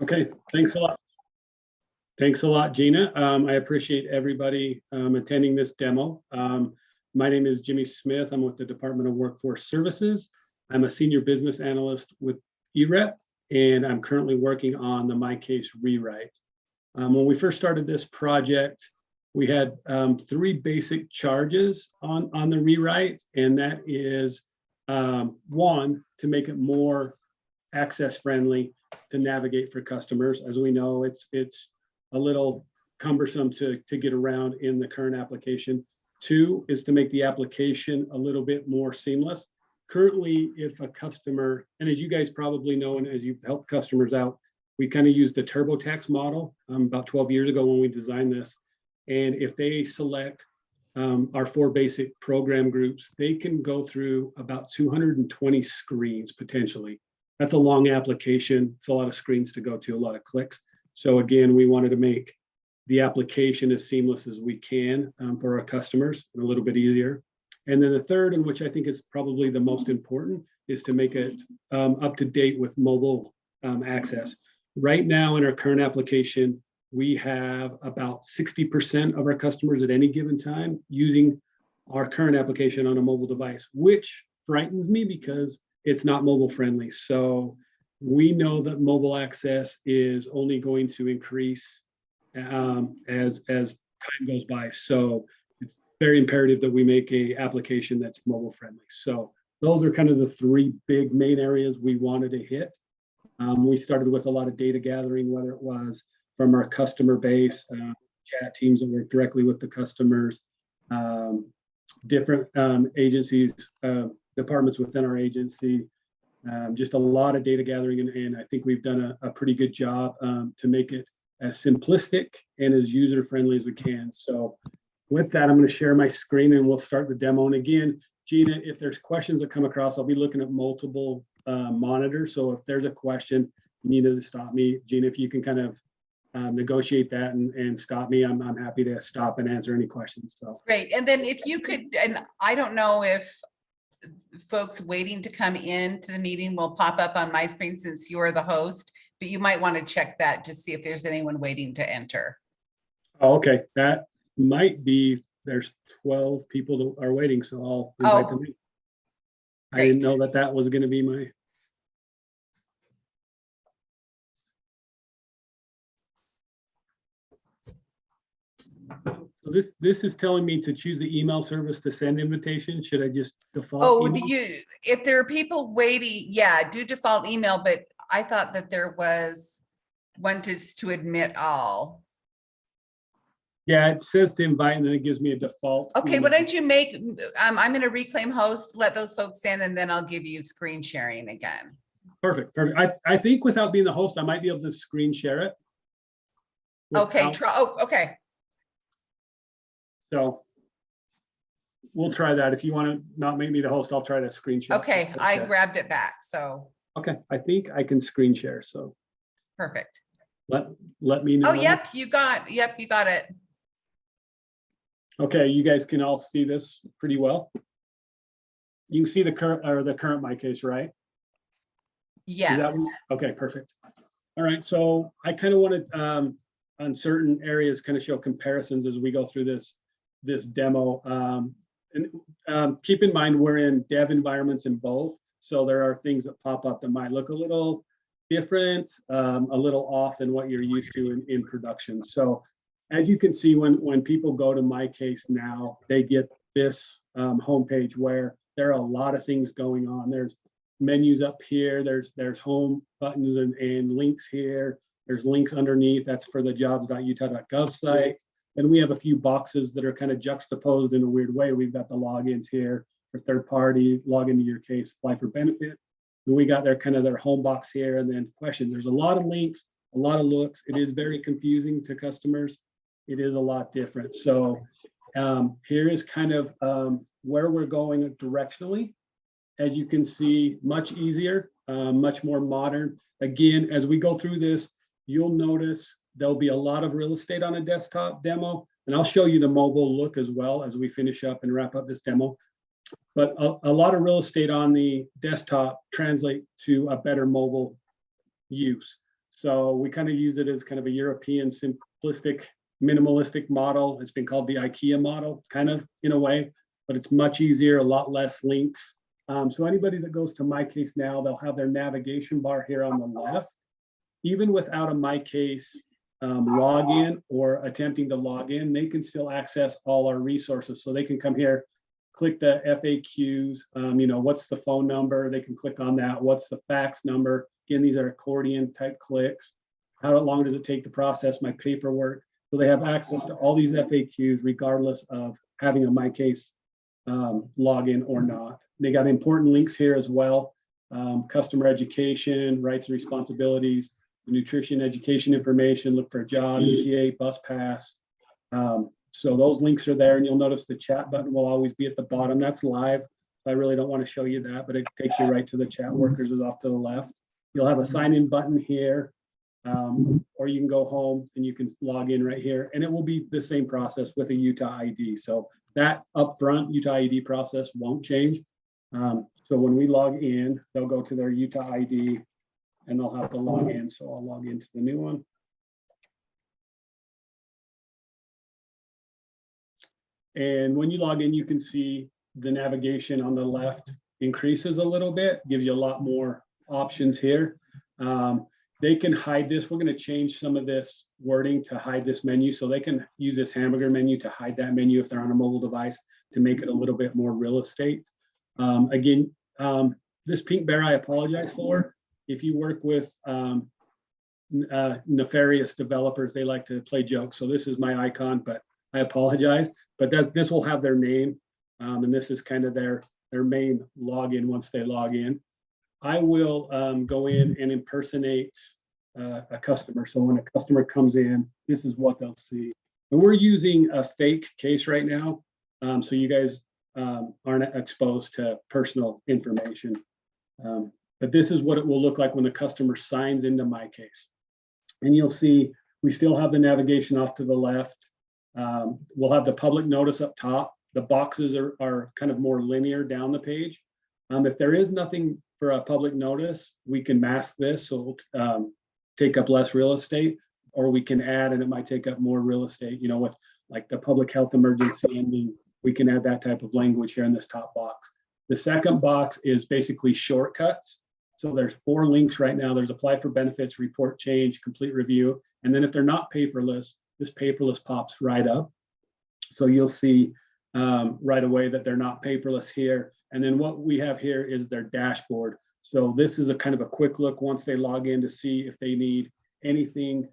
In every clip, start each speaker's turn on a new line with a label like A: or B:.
A: Okay, thanks a lot. Thanks a lot, Gina. I appreciate everybody attending this demo. My name is Jimmy Smith. I'm with the Department of Workforce Services. I'm a senior business analyst with EREP, and I'm currently working on the MyCase rewrite. When we first started this project, we had three basic charges on the rewrite, and that is one, to make it more access friendly to navigate for customers. As we know, it's a little cumbersome to get around in the current application. Two is to make the application a little bit more seamless. Currently, if a customer, and as you guys probably know, and as you've helped customers out, we kind of used the TurboTax model about 12 years ago when we designed this. And if they select our four basic program groups, they can go through about 220 screens potentially. That's a long application. It's a lot of screens to go to, a lot of clicks. So again, we wanted to make the application as seamless as we can for our customers, and a little bit easier. And then the third, and which I think is probably the most important, is to make it up to date with mobile access. Right now in our current application, we have about 60% of our customers at any given time using our current application on a mobile device, which frightens me because it's not mobile friendly. So we know that mobile access is only going to increase as time goes by. So it's very imperative that we make a application that's mobile friendly. So those are kind of the three big main areas we wanted to hit. We started with a lot of data gathering, whether it was from our customer base, chat teams that work directly with the customers, different agencies, departments within our agency, just a lot of data gathering, and I think we've done a pretty good job to make it as simplistic and as user-friendly as we can. So with that, I'm going to share my screen and we'll start the demo. And again, Gina, if there's questions that come across, I'll be looking at multiple monitors. So if there's a question, you need to stop me. Gina, if you can kind of negotiate that and stop me, I'm happy to stop and answer any questions. So
B: great. And then if you could, and I don't know if folks waiting to come into the meeting will pop up on my screen since you're the host, but you might want to check that to see if there's anyone waiting to enter.
A: Oh, okay, that might be, there's 12 people that are waiting, so I'll invite them in. I didn't know that was going to be my. So this is telling me to choose the email service to send invitations. Should I just default?
B: Oh, if there are people waiting, yeah, do default email, but I thought that there was wanted to admit all.
A: Yeah, it says to invite and then it gives me a default.
B: Okay, why don't you make, I'm going to reclaim host, let those folks in, and then I'll give you screen sharing again.
A: Perfect. I think without being the host, I might be able to screen share it.
B: Okay, okay.
A: So we'll try that. If you want to not make me the host, I'll try to screen share.
B: Okay, I grabbed it back, so.
A: Okay, I think I can screen share, so.
B: Perfect.
A: Let me know.
B: Oh, yep, you got it.
A: Okay, you guys can all see this pretty well. You can see the current MyCase, right?
B: Yes.
A: Okay, perfect. All right, so I kind of wanted on certain areas kind of show comparisons as we go through this demo. And keep in mind we're in dev environments in both, so there are things that pop up that might look a little different, a little off than what you're used to in production. So as you can see, when people go to MyCase now, they get this homepage where there are a lot of things going on. There's menus up here, there's home buttons and links here. There's links underneath, that's for the jobs.utah.gov site. And we have a few boxes that are kind of juxtaposed in a weird way. We've got the logins here for third party, log into your case, apply for benefit. And we got their kind of their home box here, and then questions. There's a lot of links, a lot of looks. It is very confusing to customers. It is a lot different. So here is kind of where we're going directionally. As you can see, much easier, much more modern. Again, as we go through this, you'll notice there'll be a lot of real estate on a desktop demo, and I'll show you the mobile look as well as we finish up and wrap up this demo. But a lot of real estate on the desktop translate to a better mobile use. So we kind of use it as kind of a European simplistic, minimalistic model. It's been called the IKEA model, kind of in a way, but it's much easier, a lot less links. So anybody that goes to MyCase now, they'll have their navigation bar here on the left. Even without a MyCase login or attempting to log in, they can still access all our resources. So they can come here, click the FAQs, what's the phone number? They can click on that. What's the fax number? Again, these are accordion type clicks. How long does it take to process my paperwork? So they have access to all these FAQs regardless of having a MyCase login or not. They got important links here as well. Customer education, rights and responsibilities, nutrition education information, look for a job, ETA, bus pass. So those links are there, and you'll notice the chat button will always be at the bottom. That's live. I really don't want to show you that, but it takes you right to the chat workers is off to the left. You'll have a sign in button here, or you can go home and you can log in right here, and it will be the same process with a Utah ID. So that upfront Utah ID process won't change. So when we log in, they'll go to their Utah ID and they'll have to log in. So I'll log into the new one. And when you log in, you can see the navigation on the left increases a little bit, gives you a lot more options here. They can hide this. We're going to change some of this wording to hide this menu. So they can use this hamburger menu to hide that menu if they're on a mobile device to make it a little bit more real estate. This pink bear, I apologize for. If you work with nefarious developers, they like to play jokes. So this is my icon, but I apologize. But this will have their name, and this is kind of their main login once they log in. I will go in and impersonate a customer. So when a customer comes in, this is what they'll see. And we're using a fake case right now, so you guys aren't exposed to personal information. But this is what it will look like when the customer signs into MyCase. And you'll see we still have the navigation off to the left. We'll have the public notice up top. The boxes are kind of more linear down the page. If there is nothing for a public notice, we can mask this so it'll take up less real estate, or we can add and it might take up more real estate, with like the public health emergency ending, we can add that type of language here in this top box. The second box is basically shortcuts. So there's 4 links right now. There's apply for benefits, report change, complete review. And then if they're not paperless, this paperless pops right up. So you'll see right away that they're not paperless here. And then what we have here is their dashboard. So this is a kind of a quick look once they log in to see if they need anything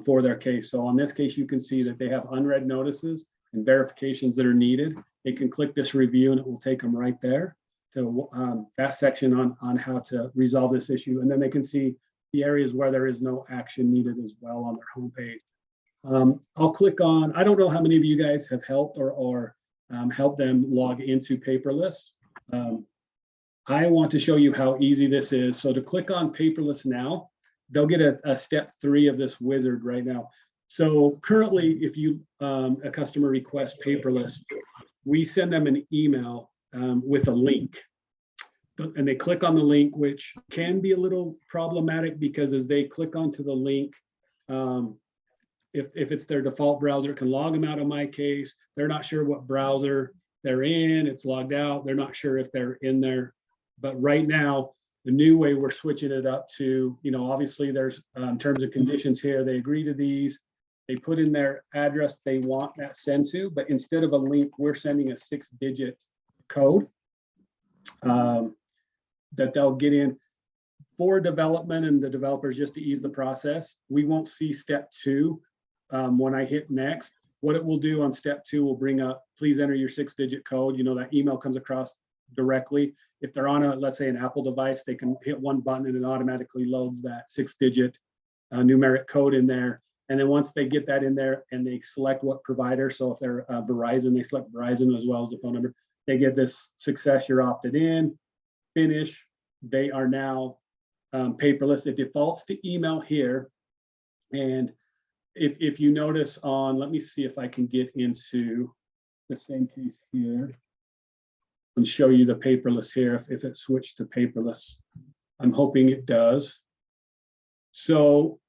A: for their case. So on this case, you can see that they have unread notices and verifications that are needed. They can click this review and it will take them right there to that section on how to resolve this issue. And then they can see the areas where there is no action needed as well on their homepage. I'll click on, I don't know how many of you guys have helped or helped them log into paperless. I want to show you how easy this is. So to click on paperless now, they'll get a step 3 of this wizard right now. So currently, if you a customer requests paperless, we send them an email with a link. And they click on the link, which can be a little problematic because as they click onto the link, if it's their default browser, it can log them out of MyCase. They're not sure what browser they're in. It's logged out. They're not sure if they're in there. But right now, the new way we're switching it up to, obviously there's terms and conditions here. They agree to these. They put in their address they want that sent to, but instead of a link, we're sending a 6-digit code that they'll get in for development and the developers just to ease the process. We won't see step 2 when I hit next. What it will do on step 2 will bring up, please enter your 6-digit code. That email comes across directly. If they're on let's say an Apple device, they can hit one button and it automatically loads that 6-digit numeric code in there. And then once they get that in there and they select what provider, so if they're Verizon, they select Verizon as well as the phone number, they get this success, you're opted in, finish. They are now paperless. It defaults to email here. And if you notice on, let me see if I can get into the same case here and show you the paperless here if it switched to paperless. I'm hoping it does. So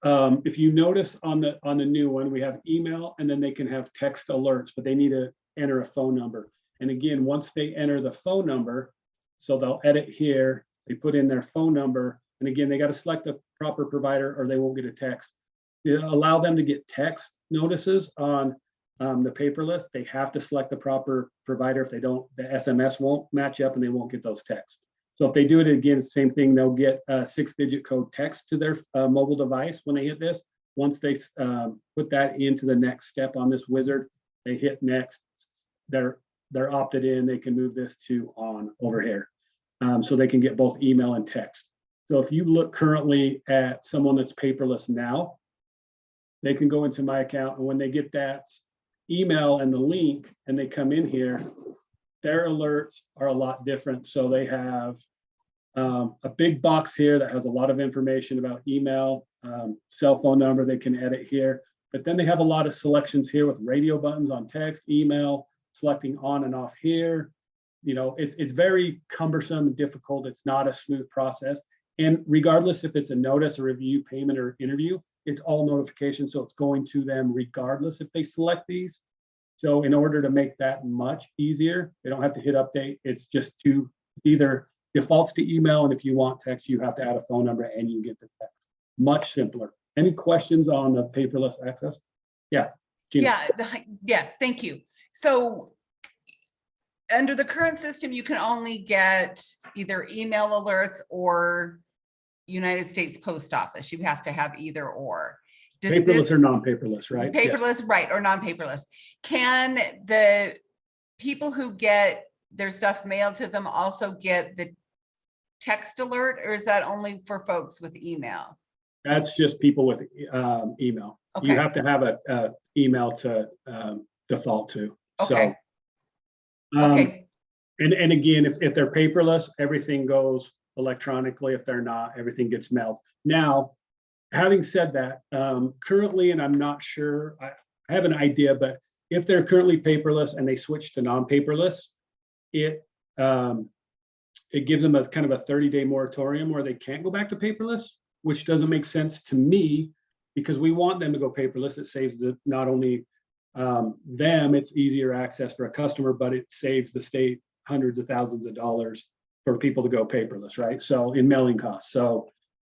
A: if you notice on the new one, we have email, and then they can have text alerts, but they need to enter a phone number. And again, once they enter the phone number, so they'll edit here, they put in their phone number, and again, they got to select the proper provider or they won't get a text. Allow them to get text notices on the paperless. They have to select the proper provider. If they don't, the SMS won't match up and they won't get those texts. So if they do it again, same thing, they'll get a 6-digit code text to their mobile device when they hit this. Once they put that into the next step on this wizard, they hit next, they're opted in, they can move this to on over here. So they can get both email and text. So if you look currently at someone that's paperless now, they can go into my account, and when they get that email and the link and they come in here, their alerts are a lot different. So they have a big box here that has a lot of information about email, cell phone number they can edit here, but then they have a lot of selections here with radio buttons on text, email, selecting on and off here. You know, it's very cumbersome and difficult. It's not a smooth process. And regardless if it's a notice, a review, payment, or interview, it's all notifications. So it's going to them regardless if they select these. So in order to make that much easier, they don't have to hit update. It's just to either defaults to email, and if you want text, you have to add a phone number and you get the text. Much simpler. Any questions on the paperless access? Yeah, Gina.
B: Yeah, yes, thank you. So under the current system, you can only get either email alerts or United States Post Office. You have to have either or.
A: Paperless or non-paperless, right?
B: Paperless, yeah. Right, or non-paperless. Can the people who get their stuff mailed to them also get the text alert, or is that only for folks with email? That's
A: just people with email. Okay. You have to have a email to default to.
B: Okay.
A: So, okay. And again, if they're paperless, everything goes electronically. If they're not, everything gets mailed. Now, having said that, currently, and I'm not sure, I have an idea, but if they're currently paperless and they switch to non-paperless, it gives them a kind of a 30-day moratorium where they can't go back to paperless, which doesn't make sense to me because we want them to go paperless. It saves not only them, it's easier access for a customer, but it saves the state hundreds of thousands of dollars for people to go paperless, right? So in mailing costs. So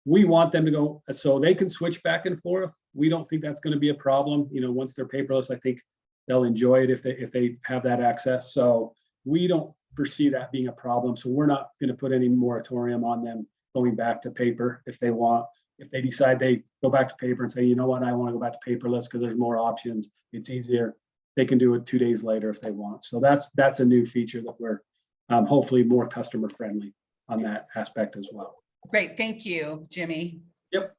A: we want them to go so they can switch back and forth. We don't think that's going to be a problem. You know, once they're paperless, I think they'll enjoy it if they have that access. So we don't foresee that being a problem. So we're not going to put any moratorium on them going back to paper if they want. If they decide they go back to paper and say, you know what, I want to go back to paperless because there's more options, it's easier, they can do it 2 days later if they want. So that's a new feature that we're hopefully more customer friendly on that aspect as well.
B: Great, thank you, Jimmy.
A: Yep.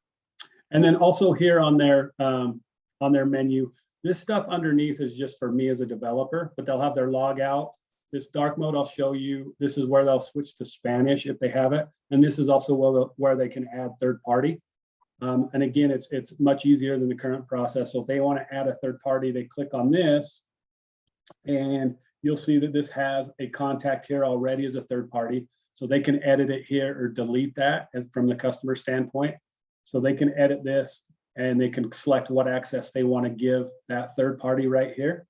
A: And then also here on their menu, this stuff underneath is just for me as a developer, but they'll have their log out. This dark mode I'll show you. This is where they'll switch to Spanish if they have it, and this is also where they can add third party. And again, it's much easier than the current process. So if they want to add a third party, they click on this, and you'll see that this has a contact here already as a third party. So they can edit it here or delete that as from the customer standpoint. So they can edit this and they can select what access they want to give that third party right here.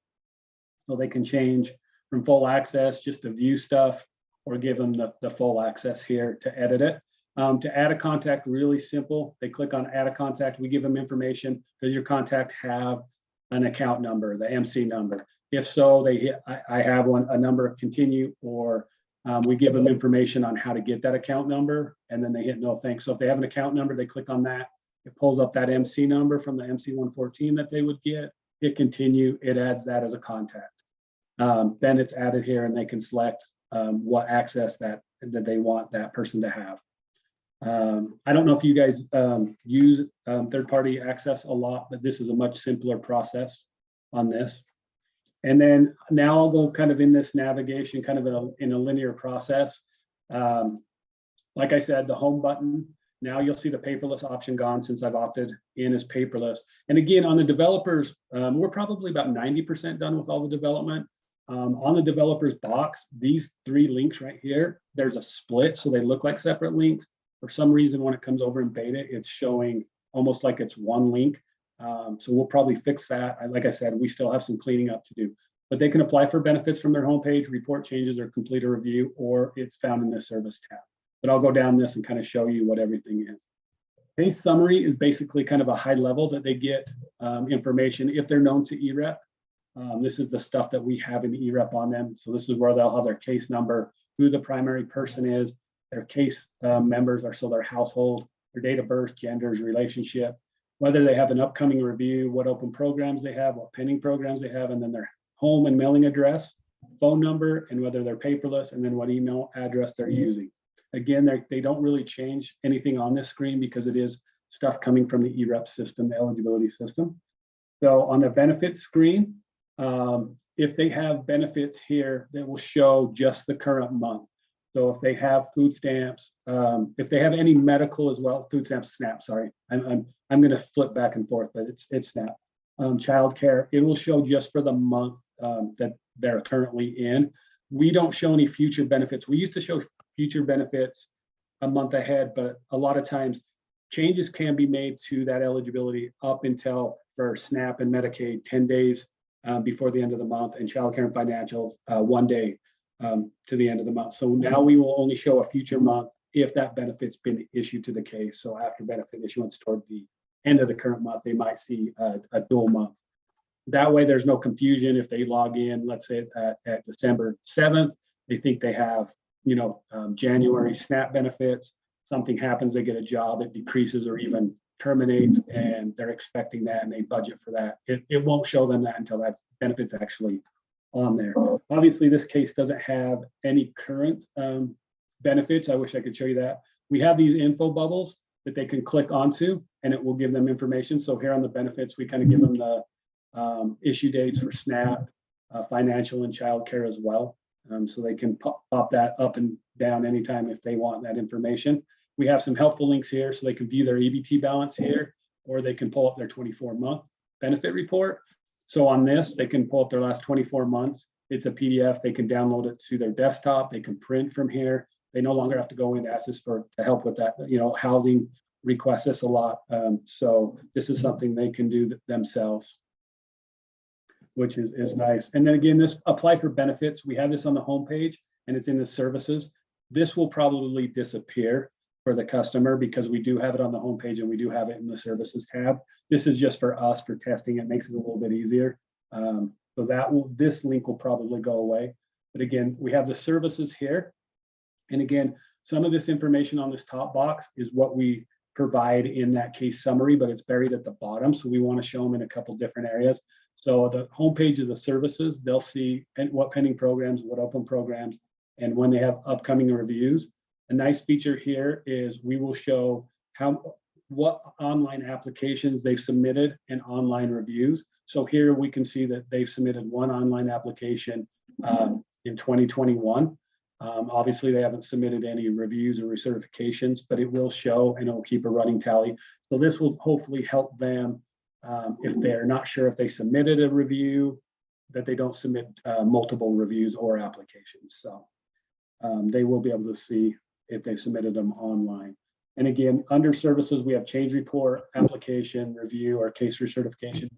A: So they can change from full access just to view stuff or give them the full access here to edit it. To add a contact, really simple. They click on add a contact. We give them information. Does your contact have an account number, the MC number? If so, they hit, I have a number, continue, or we give them information on how to get that account number, and then they hit no thanks. So if they have an account number, they click on that. It pulls up that MC number from the MC 114 that they would get. Hit continue. It adds that as a contact. Then it's added here, and they can select what access that they want that person to have. I don't know if you guys use third-party access a lot, but this is a much simpler process on this. And then now I'll go kind of in this navigation, kind of in a linear process. Like I said, the home button, now you'll see the paperless option gone since I've opted in as paperless. And again, on the developers, we're probably about 90% done with all the development. On the developers box, these 3 links right here, there's a split, so they look like separate links. For some reason, when it comes over in beta, it's showing almost like it's one link. So we'll probably fix that. Like I said, we still have some cleaning up to do, but they can apply for benefits from their homepage, report changes, or complete a review, or it's found in the service tab. But I'll go down this and kind of show you what everything is. Case summary is basically kind of a high level that they get information if they're known to EREP. This is the stuff that we have in EREP on them. So this is where they'll have their case number, who the primary person is, their case members are, so their household, their date of birth, genders, relationship, whether they have an upcoming review, what open programs they have, what pending programs they have, and then their home and mailing address, phone number, and whether they're paperless, and then what email address they're using. Again, they don't really change anything on this screen because it is stuff coming from the EREP system, the eligibility system. So on the benefits screen, if they have benefits here, that will show just the current month. So if they have food stamps, if they have any medical as well, food stamps, SNAP, sorry, I'm going to flip back and forth, but it's SNAP. Childcare, it will show just for the month that they're currently in. We don't show any future benefits. We used to show future benefits a month ahead, but a lot of times changes can be made to that eligibility up until for SNAP and Medicaid 10 days before the end of the month, and childcare and financial 1 day to the end of the month. So now we will only show a future month if that benefit's been issued to the case. So after benefit issuance toward the end of the current month, they might see a dual month. That way there's no confusion if they log in, let's say at December 7th, they think they have, January SNAP benefits, something happens, they get a job, it decreases or even terminates, and they're expecting that and they budget for that. It won't show them that until that benefit's actually on there. Obviously, this case doesn't have any current benefits. I wish I could show you that. We have these info bubbles that they can click onto, and it will give them information. So here on the benefits, we kind of give them the issue dates for SNAP, financial, and childcare as well. So they can pop that up and down anytime if they want that information. We have some helpful links here so they can view their EBT balance here, or they can pull up their 24-month benefit report. So on this, they can pull up their last 24 months. It's a PDF. They can download it to their desktop. They can print from here. They no longer have to go in to ask us to help with that. Housing requests this a lot. So this is something they can do themselves, which is nice. And then again, this apply for benefits. We have this on the homepage and it's in the services. This will probably disappear for the customer because we do have it on the homepage and we do have it in the services tab. This is just for us for testing. It makes it a little bit easier. So this link will probably go away. But again, we have the services here. And again, some of this information on this top box is what we provide in that case summary, but it's buried at the bottom. So we want to show them in a couple different areas. So the homepage of the services, they'll see what pending programs, what open programs, and when they have upcoming reviews. A nice feature here is we will show what online applications they've submitted and online reviews. So here we can see that they've submitted one online application in 2021. Obviously, they haven't submitted any reviews or recertifications, but it will show and it'll keep a running tally. So this will hopefully help them if they're not sure if they submitted a review, that they don't submit multiple reviews or applications. So they will be able to see if they submitted them online. And again, under services, we have change report, application, review, or case recertification.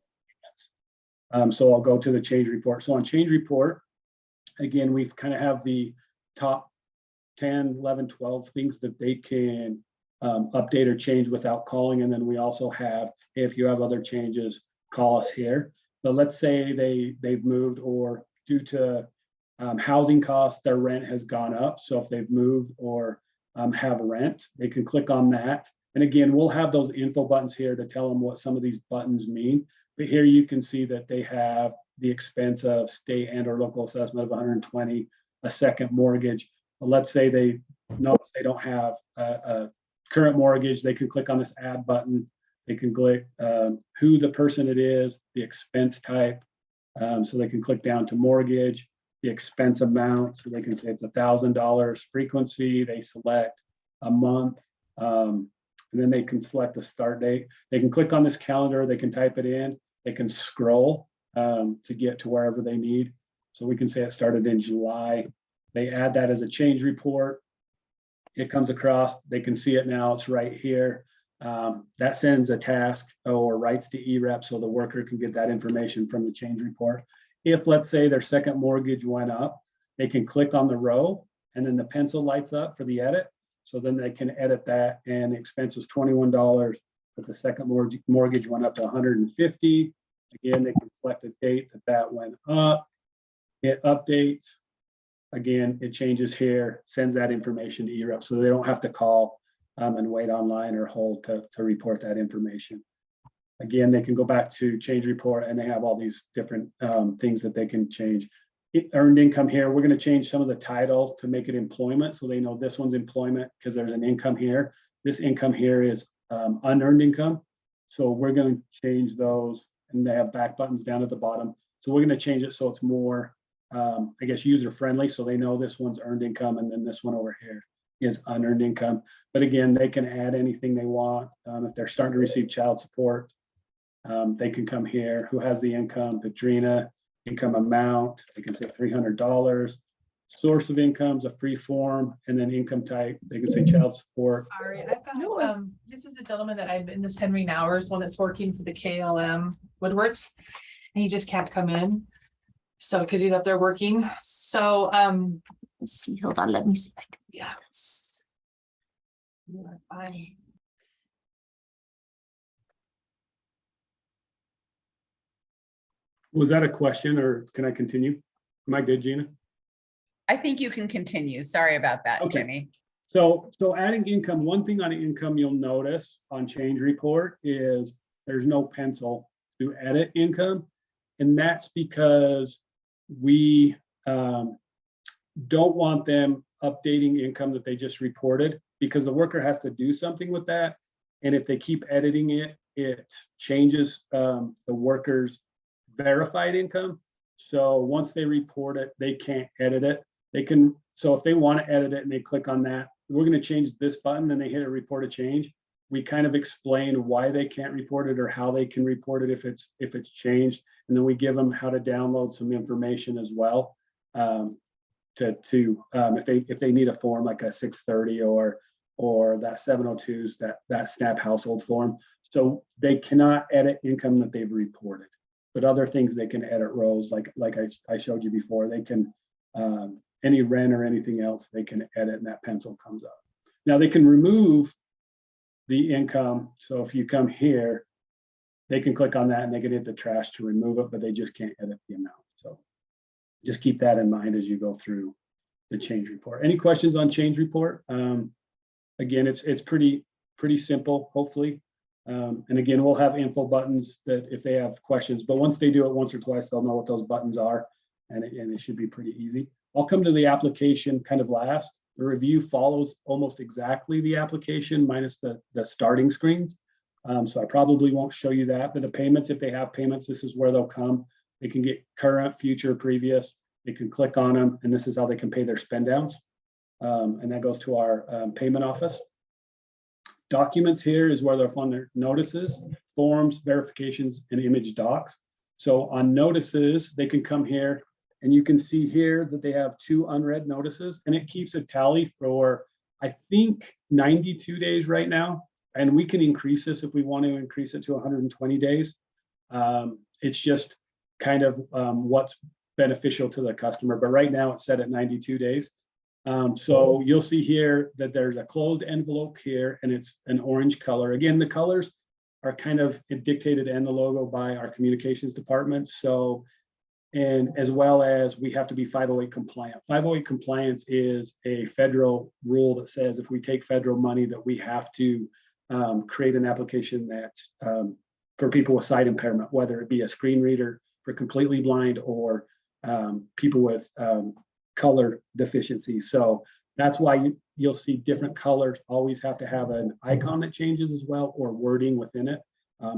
A: So I'll go to the change report. So on change report, again, we kind of have the top 10, 11, 12 things that they can update or change without calling. And then we also have, if you have other changes, call us here. But let's say they've moved, or due to housing costs, their rent has gone up. So if they've moved or have rent, they can click on that. And again, we'll have those info buttons here to tell them what some of these buttons mean. But here you can see that they have the expense of state and or local assessment of 120, a second mortgage. Well, let's say they notice they don't have a current mortgage. They can click on this add button. They can click who the person it is, the expense type. So they can click down to mortgage, the expense amount. So they can say it's $1,000 frequency. They select a month. And then they can select a start date. They can click on this calendar. They can type it in. They can scroll to get to wherever they need. So we can say it started in July. They add that as a change report. It comes across. They can see it now. It's right here. That sends a task or writes to EREP so the worker can get that information from the change report. If, let's say, their second mortgage went up, they can click on the row and then the pencil lights up for the edit. So then they can edit that, and the expense was $21, but the second mortgage went up to $150. Again, they can select a date that went up. It updates. Again, it changes here, sends that information to EREP so they don't have to call and wait online or hold to report that information. Again, they can go back to change report and they have all these different things that they can change. Earned income here, we're going to change some of the title to make it employment so they know this one's employment because there's an income here. This income here is unearned income. So we're going to change those, and they have back buttons down at the bottom. So we're going to change it so it's more, I guess, user friendly. So they know this one's earned income and then this one over here is unearned income. But again, they can add anything they want. If they're starting to receive child support, they can come here. Who has the income? Katrina. Income amount, they can say $300. Source of income is a free form, and then income type, they can say child support.
C: All right, I've got, this is the gentleman that I've been, this Henry Nowers, one that's working for the KLM Woodworks, and he just can't come in. So, because he's up there working. So,
D: Let's see, hold on, let me see if I can do
C: yeah.
D: this.
A: Was that a question or can I continue? Am I good, Gina?
B: I think you can continue. Sorry about that,
A: Okay.
B: Jimmy.
A: So adding income, one thing on income you'll notice on change report is there's no pencil to edit income. And that's because we don't want them updating income that they just reported, because the worker has to do something with that. And if they keep editing it, it changes the worker's verified income. So once they report it, they can't edit it. They can, so if they want to edit it and they click on that, we're going to change this button and they hit a report a change. We kind of explain why they can't report it or how they can report it if it's changed. And then we give them how to download some information as well. If they need a form like a 630 or that 702s, that SNAP household form. So they cannot edit income that they've reported. But other things they can edit rows, like I showed you before, they can, any rent or anything else, they can edit and that pencil comes up. Now they can remove the income. So if you come here, they can click on that and they can hit the trash to remove it, but they just can't edit the amount. So just keep that in mind as you go through the change report. Any questions on change report? Again, it's pretty simple, hopefully. And again, we'll have info buttons that if they have questions, but once they do it once or twice, they'll know what those buttons are, and it should be pretty easy. I'll come to the application kind of last. The review follows almost exactly the application minus the starting screens. So I probably won't show you that, but the payments, if they have payments, this is where they'll come. They can get current, future, previous. They can click on them, and this is how they can pay their spend downs. And that goes to our payment office. Documents here is where they'll find their notices, forms, verifications, and image docs. So on notices, they can come here and you can see here that they have 2 unread notices, and it keeps a tally for, I think, 92 days right now. And we can increase this if we want to increase it to 120 days. It's just kind of what's beneficial to the customer. But right now it's set at 92 days. So you'll see here that there's a closed envelope here and it's an orange color. Again, the colors are kind of dictated and the logo by our communications department. So, and as well as we have to be 508 compliant. 508 compliance is a federal rule that says if we take federal money that we have to create an application that's for people with sight impairment, whether it be a screen reader for completely blind or people with color deficiency. So that's why you'll see different colors always have to have an icon that changes as well, or wording within it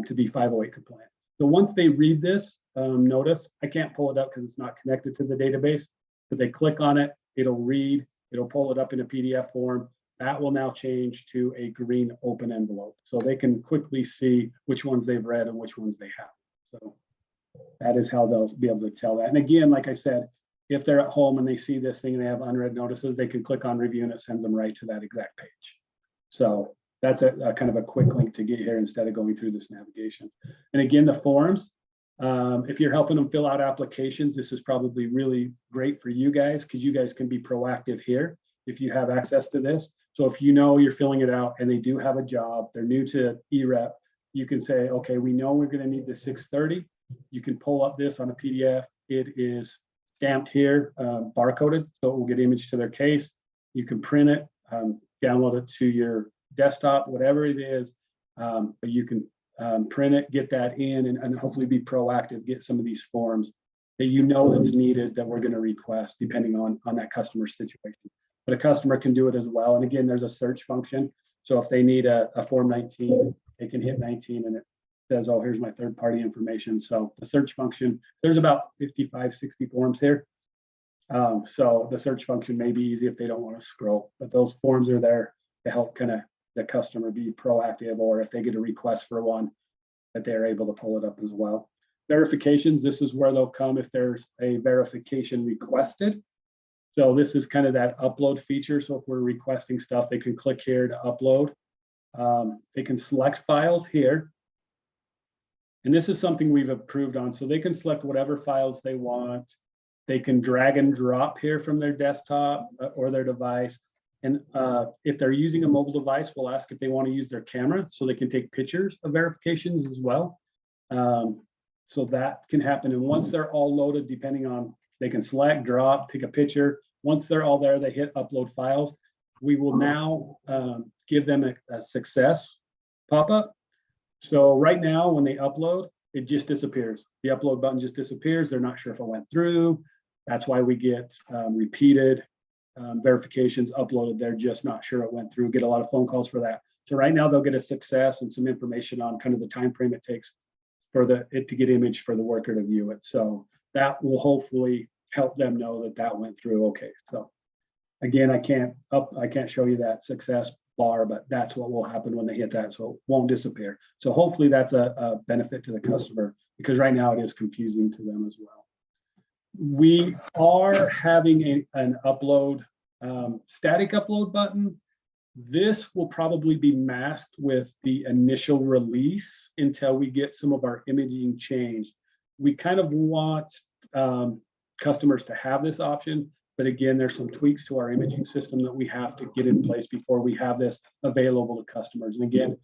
A: to be 508 compliant. So once they read this notice, I can't pull it up because it's not connected to the database, but they click on it, it'll read, it'll pull it up in a PDF form. That will now change to a green open envelope. So they can quickly see which ones they've read and which ones they haven't. So that is how they'll be able to tell that. And again, like I said, if they're at home and they see this thing and they have unread notices, they can click on review and it sends them right to that exact page. So that's a kind of a quick link to get here instead of going through this navigation. And again, the forms, if you're helping them fill out applications, this is probably really great for you guys because you guys can be proactive here if you have access to this. So if you know you're filling it out and they do have a job, they're new to EREP, you can say, okay, we know we're going to need the 630. You can pull up this on a PDF. It is stamped here, barcoded, so it will get imaged to their case. You can print it, download it to your desktop, whatever it is, but you can print it, get that in, and hopefully be proactive, get some of these forms that you know that's needed that we're going to request depending on that customer situation. But a customer can do it as well. And again, there's a search function. So if they need a Form 19, they can hit 19 and it says, oh, here's my third party information. So the search function, there's about 55, 60 forms here. So the search function may be easy if they don't want to scroll, but those forms are there to help kind of the customer be proactive, or if they get a request for one, that they're able to pull it up as well. Verifications, this is where they'll come if there's a verification requested. So this is kind of that upload feature. So if we're requesting stuff, they can click here to upload. They can select files here. And this is something we've approved on. So they can select whatever files they want. They can drag and drop here from their desktop or their device. And if they're using a mobile device, we'll ask if they want to use their camera so they can take pictures of verifications as well. So that can happen. And once they're all loaded, depending on, they can select, drop, take a picture. Once they're all there, they hit upload files. We will now give them a success pop-up. So right now, when they upload, it just disappears. The upload button just disappears. They're not sure if it went through. That's why we get repeated verifications uploaded. They're just not sure it went through. Get a lot of phone calls for that. So right now they'll get a success and some information on kind of the time frame it takes for it to get imaged for the worker to view it. So that will hopefully help them know that that went through okay. So again, I can't show you that success bar, but that's what will happen when they hit that. So it won't disappear. So hopefully that's a benefit to the customer, because right now it is confusing to them as well. We are having an upload, static upload button. This will probably be masked with the initial release until we get some of our imaging changed. We kind of want customers to have this option, but again, there's some tweaks to our imaging system that we have to get in place before we have this available to customers. And again,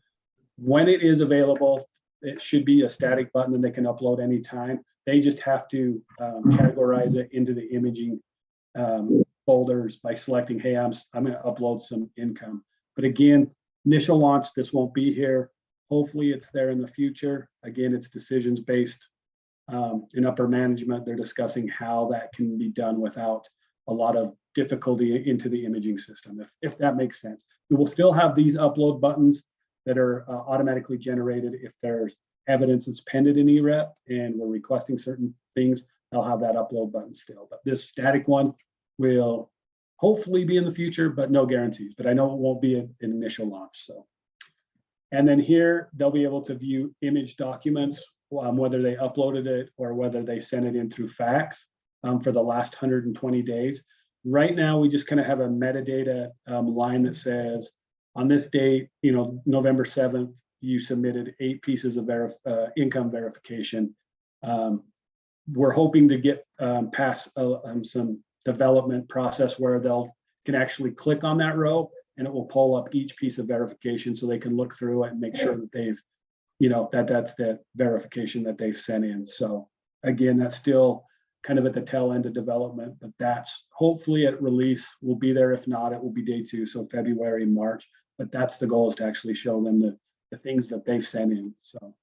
A: when it is available, it should be a static button that they can upload anytime. They just have to categorize it into the imaging folders by selecting, hey, I'm going to upload some income. But again, initial launch, this won't be here. Hopefully it's there in the future. Again, it's decisions based in upper management. They're discussing how that can be done without a lot of difficulty into the imaging system, if that makes sense. We will still have these upload buttons that are automatically generated if there's evidence that's pending in EREP and we're requesting certain things. They'll have that upload button still, but this static one will hopefully be in the future, but no guarantees. But I know it won't be an initial launch. So, and then here they'll be able to view image documents, whether they uploaded it or whether they sent it in through fax for the last 120 days. Right now, we just kind of have a metadata line that says, on this date, November 7th, you submitted 8 pieces of income verification. We're hoping to get past some development process where can actually click on that row and it will pull up each piece of verification so they can look through it and make sure that they've, that's the verification that they've sent in. So again, that's still kind of at the tail end of development, but that's hopefully at release will be there. If not, it will be day 2, so February, March. But that's the goal, is to actually show them the things that they've sent in. So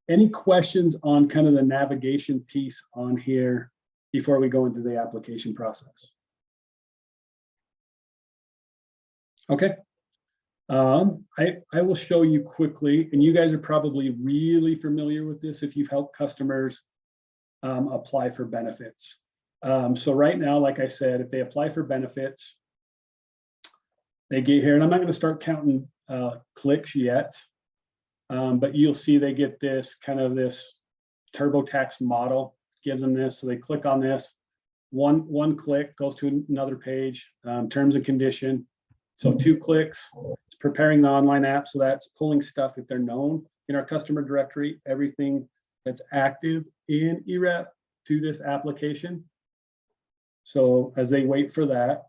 A: any questions on kind of the navigation piece on here before we go into the application process? Okay. I will show you quickly, and you guys are probably really familiar with this if you've helped customers apply for benefits. So right now, like I said, if they apply for benefits, they get here, and I'm not going to start counting clicks yet, but you'll see they get this kind of this TurboTax model, gives them this. So they click on this, one click goes to another page, terms and condition. So 2 clicks, it's preparing the online app. So that's pulling stuff if they're known in our customer directory, everything that's active in EREP to this application. So as they wait for that,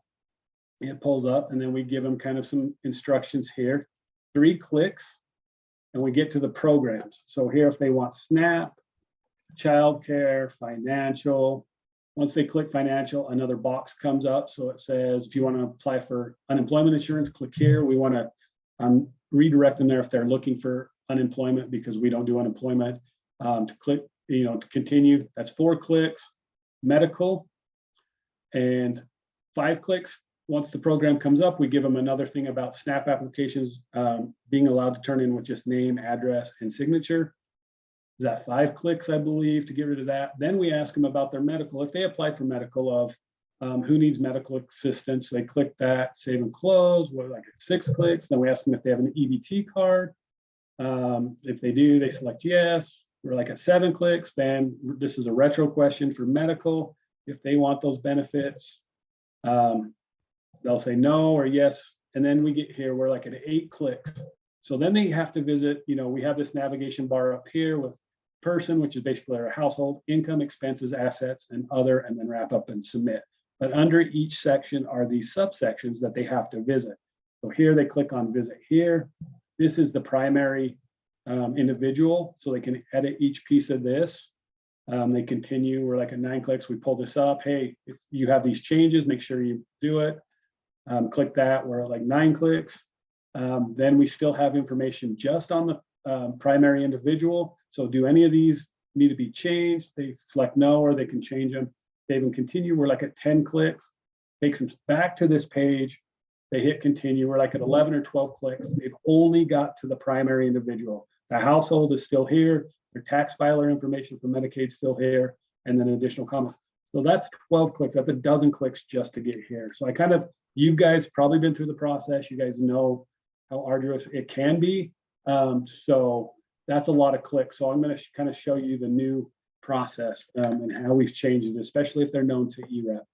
A: it pulls up, and then we give them kind of some instructions here. 3 clicks, and we get to the programs. So here, if they want SNAP, childcare, financial, once they click financial, another box comes up. So it says, if you want to apply for unemployment insurance, click here. We want to redirect them there if they're looking for unemployment, because we don't do unemployment. To click, to continue, that's 4 clicks. Medical, and 5 clicks. Once the program comes up, we give them another thing about SNAP applications being allowed to turn in with just name, address, and signature. Is that 5 clicks, I believe, to get rid of that? Then we ask them about their medical. If they applied for medical, of who needs medical assistance, they click that, save and close. What, like 6 clicks? Then we ask them if they have an EBT card. If they do, they select yes. We're like at 7 clicks. Then this is a retro question for medical. If they want those benefits, they'll say no or yes. And then we get here, we're like at 8 clicks. So then they have to visit, we have this navigation bar up here with person, which is basically our household, income, expenses, assets, and other, and then wrap up and submit. But under each section are these subsections that they have to visit. So here they click on visit here. This is the primary individual, so they can edit each piece of this. They continue, we're like at 9 clicks, we pull this up. Hey, if you have these changes, make sure you do it. Click that, we're at like 9 clicks. Then we still have information just on the primary individual. So do any of these need to be changed? They select no, or they can change them. Save and continue, we're like at 10 clicks. Takes them back to this page. They hit continue, we're like at 11 or 12 clicks. They've only got to the primary individual. The household is still here. Their tax filer information for Medicaid still here, and then additional comments. So that's 12 clicks. That's a dozen clicks just to get here. So you guys probably been through the process. You guys know how arduous it can be. So that's a lot of clicks. So I'm going to kind of show you the new process and how we've changed it, especially if they're known to EREP.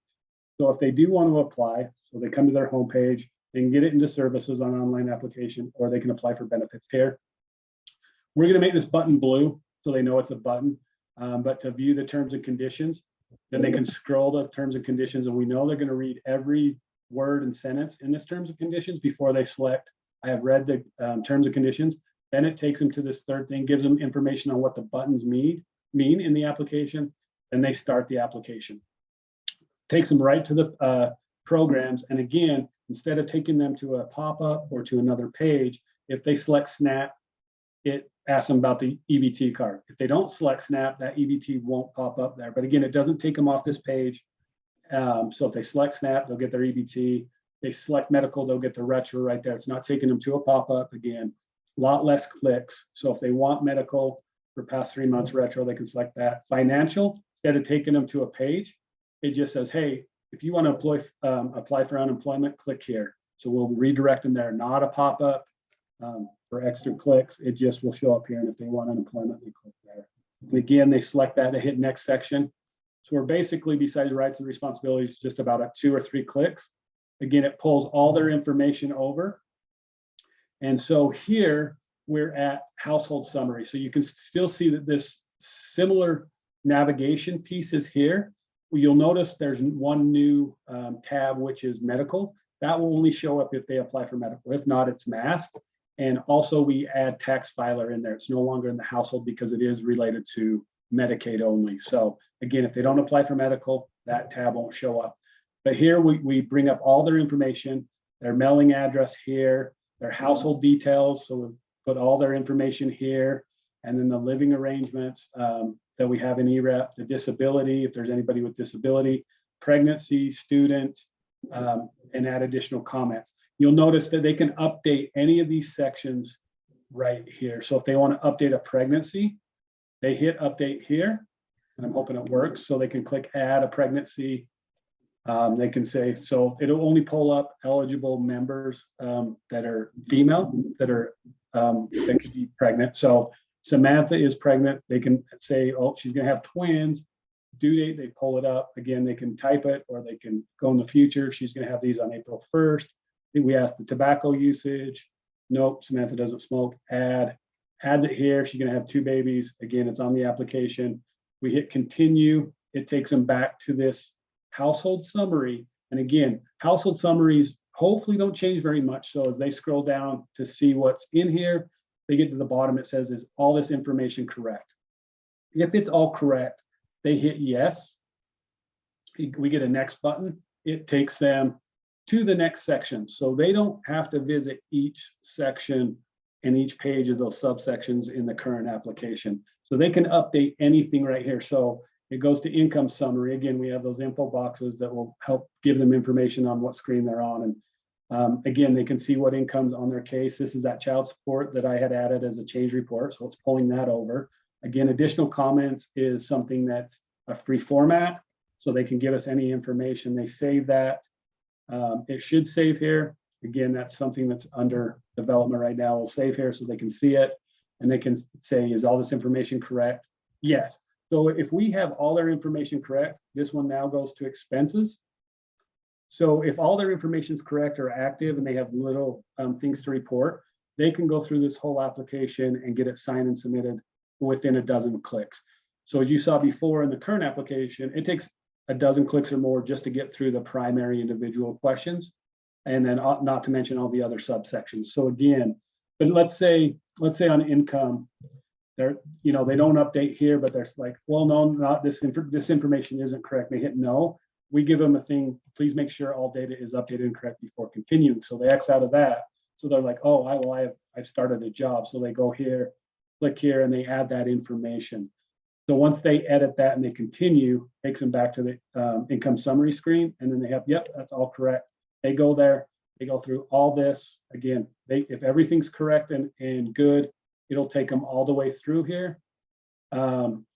A: So if they do want to apply, so they come to their homepage, they can get it into services on online application, or they can apply for benefits here. We're going to make this button blue so they know it's a button, but to view the terms and conditions, then they can scroll the terms and conditions, and we know they're going to read every word and sentence in this terms and conditions before they select, I have read the terms and conditions. Then it takes them to this third thing, gives them information on what the buttons mean in the application, and they start the application. Takes them right to the programs. And again, instead of taking them to a pop-up or to another page, if they select SNAP, it asks them about the EBT card. If they don't select SNAP, that EBT won't pop up there. But again, it doesn't take them off this page. So if they select SNAP, they'll get their EBT. They select medical, they'll get the retro right there. It's not taking them to a pop-up. Again, a lot less clicks. So if they want medical for past 3 months retro, they can select that. Financial, instead of taking them to a page, it just says, hey, if you want to apply for unemployment, click here. So we'll redirect them there, not a pop-up for extra clicks. It just will show up here. And if they want unemployment, they click there. And again, they select that, they hit next section. So we're basically, besides rights and responsibilities, just about at 2 or 3 clicks. Again, it pulls all their information over. And so here we're at household summary. So you can still see that this similar navigation piece is here. You'll notice there's one new tab, which is medical. That will only show up if they apply for medical. If not, it's masked. And also we add tax filer in there. It's no longer in the household because it is related to Medicaid only. So again, if they don't apply for medical, that tab won't show up. But here we bring up all their information, their mailing address here, their household details. So we put all their information here, and then the living arrangements that we have in EREP, the disability, if there's anybody with disability, pregnancy, student, and add additional comments. You'll notice that they can update any of these sections right here. So if they want to update a pregnancy, they hit update here, and I'm hoping it works. So they can click add a pregnancy. They can say, so it'll only pull up eligible members that are female, that could be pregnant. So Samantha is pregnant. They can say, oh, she's going to have twins. Due date, they pull it up. Again, they can type it, or they can go in the future. She's going to have these on April 1st. We ask the tobacco usage, Nope, Samantha doesn't smoke. Add, adds it here. She's going to have 2 babies. Again, it's on the application. We hit continue. It takes them back to this household summary. And again, household summaries hopefully don't change very much. So as they scroll down to see what's in here, they get to the bottom. It says, is all this information correct? If it's all correct, they hit yes. We get a next button. It takes them to the next section. So they don't have to visit each section and each page of those subsections in the current application. So they can update anything right here. So it goes to income summary. Again, we have those info boxes that will help give them information on what screen they're on. And again, they can see what income's on their case. This is that child support that I had added as a change report. So it's pulling that over. Again, additional comments is something that's a free format. So they can give us any information. They save that. It should save here. Again, that's something that's under development right now. We'll save here so they can see it. And they can say, is all this information correct? Yes. So if we have all their information correct, this one now goes to expenses. So if all their information is correct or active and they have little things to report, they can go through this whole application and get it signed and submitted within a dozen clicks. So as you saw before in the current application, it takes a dozen clicks or more just to get through the primary individual questions. And then not to mention all the other subsections. So again, but let's say on income, they're, you know, they don't update here, but they're like, well, no, not this information isn't correct. They hit no. We give them a thing, please make sure all data is updated and correct before continuing. So they X out of that. So they're like, oh, I've started a job. So they go here, click here, and they add that information. So once they edit that and they continue, takes them back to the income summary screen. And then they have, yep, that's all correct. They go there, they go through all this. Again, if everything's correct and good, it'll take them all the way through here.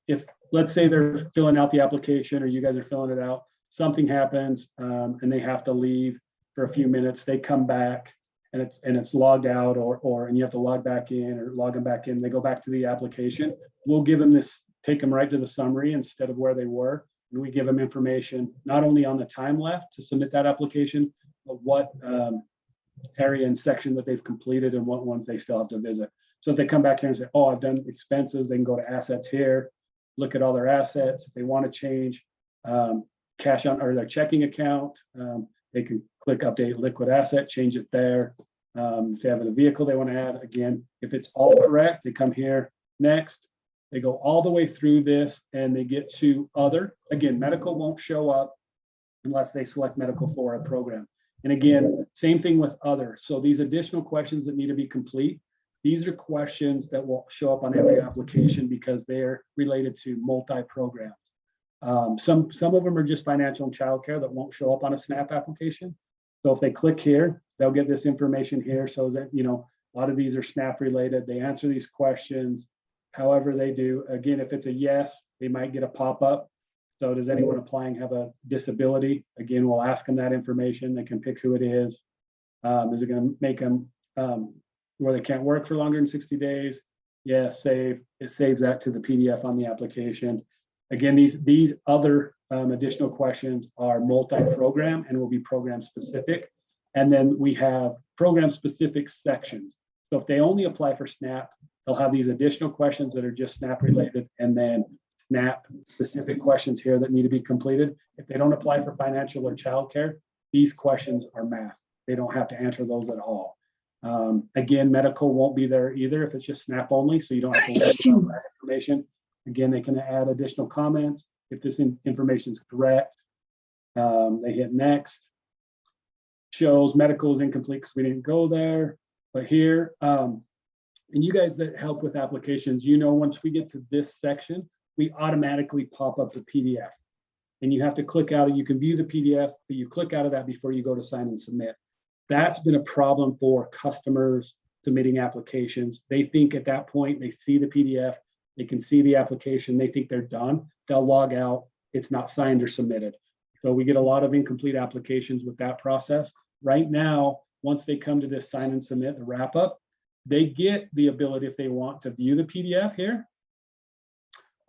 A: If let's say they're filling out the application or you guys are filling it out, something happens and they have to leave for a few minutes, they come back and it's logged out and you have to log back in or log them back in, they go back to the application. We'll give them this, take them right to the summary instead of where they were. And we give them information, not only on the time left to submit that application, but what area and section that they've completed and what ones they still have to visit. So if they come back here and say, oh, I've done expenses, they can go to assets here, look at all their assets. If they want to change cash on or their checking account, they can click update liquid asset, change it there. If they have a vehicle they want to add, again, if it's all correct, they come here next. They go all the way through this and they get to other. Again, medical won't show up unless they select medical for a program. And again, same thing with other. So these additional questions that need to be complete, these are questions that will show up on every application because they're related to multi-programs. Some of them are just financial and childcare that won't show up on a SNAP application. So if they click here, they'll get this information here. So that, you know, a lot of these are SNAP related. They answer these questions however they do. Again, if it's a yes, they might get a pop-up. So does anyone applying have a disability? Again, we'll ask them that information. They can pick who it is. Is it going to make them where they can't work for longer than 60 days? Yes, save. It saves that to the PDF on the application. Again, these other additional questions are multi-program and will be program specific. And then we have program specific sections. So if they only apply for SNAP, they'll have these additional questions that are just SNAP related and then SNAP specific questions here that need to be completed. If they don't apply for financial or childcare, these questions are math. They don't have to answer those at all. Again, medical won't be there either if it's just SNAP only, so you don't have to worry about that information. Again, they can add additional comments. If this information is correct, they hit next. Shows medical is incomplete because we didn't go there. But here, and you guys that help with applications, you know, once we get to this section, we automatically pop up the PDF. And you have to click out, you can view the PDF, but you click out of that before you go to sign and submit. That's been a problem for customers submitting applications. They think at that point, they see the PDF, they can see the application, they think they're done. They'll log out, it's not signed or submitted. So we get a lot of incomplete applications with that process. Right now, once they come to this sign and submit, the wrap up, they get the ability if they want to view the PDF here.